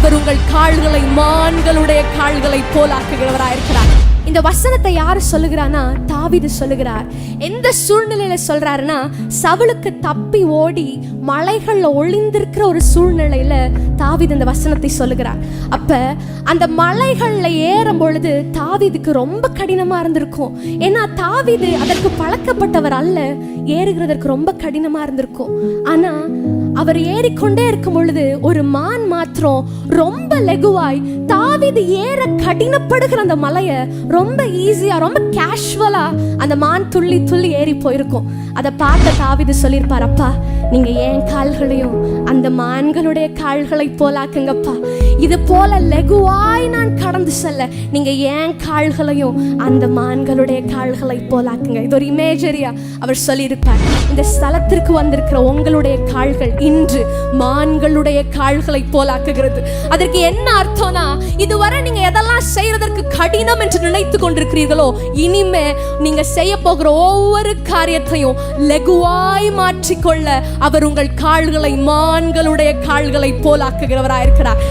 அவர் உங்கள் கால்களை மான்களுடைய கால்களை போலாக்குகிறவராயிருக்கிறார். இந்த வசனத்தை யாரு சொல்லுகிறானா? தாவீது சொல்லுகிறார். எந்த சூழ்நிலையில சொல்றாருன்னா, சவுலுக்கு தப்பி ஓடி மலைகள்ல ஒளிந்திருக்கிற ஒரு சூழ்நிலையில தாவீது இந்த வசனத்தை சொல்லுகிறார். அப்ப அந்த மலைகள்ல ஏறும் பொழுது தாவீதுக்கு ரொம்ப கடினமா இருந்திருக்கும். ஏன்னா தாவீது அதற்கு பழக்கப்பட்டவர் அல்ல, ஏறுகிறதற்கு ரொம்ப கடினமா இருந்திருக்கும். ஆனா அவர் ஏறிக்கொண்டே இருக்கும் பொழுது ஒரு மான் மாத்திரம் ரொம்ப லெகுவாய் தாவீது ஏற கடினப்படுகிற அந்த மலையை ரொம்ப ஈஸியா, ரொம்ப கேஷுவலா அந்த மான் துள்ளி துள்ளி ஏறி போயிருக்கும். அதை பார்த்த தாவீது சொல்லியிருப்பார், அப்பா நீங்க ஏன் கால்களையும் அந்த மான்களுடைய கால்களை போலாக்குங்கப்பா. இது போல லெகுவாய் நான் கடந்து செல்ல நீங்க ஏன் கால்களையும் அந்த மான்களுடைய கால்களை போலாக்குங்க. இது ஒரு இமேஜரியா அவர் சொல்லியிருப்பார். இந்த ஸ்தலத்திற்கு வந்திருக்கிற உங்களுடைய கால்கள் இன்று மான்களுடைய கால்களை போலாக்குகிறது. அதற்கு என்ன அர்த்தம்னா, இதுவரை நீங்க எதெல்லாம் செய்யறதற்கு கடினம் என்று நினைத்து கொண்டிருக்கிறீர்களோ, இனிமே நீங்க செய்ய போகிற ஒவ்வொரு காரியத்தையும் லெகுவாய் மாற்றிக்கொள்ள அவர் உங்கள் கால்களை மான்களுடைய கால்களை போலாக்குகிறவராயிருக்கிறார்.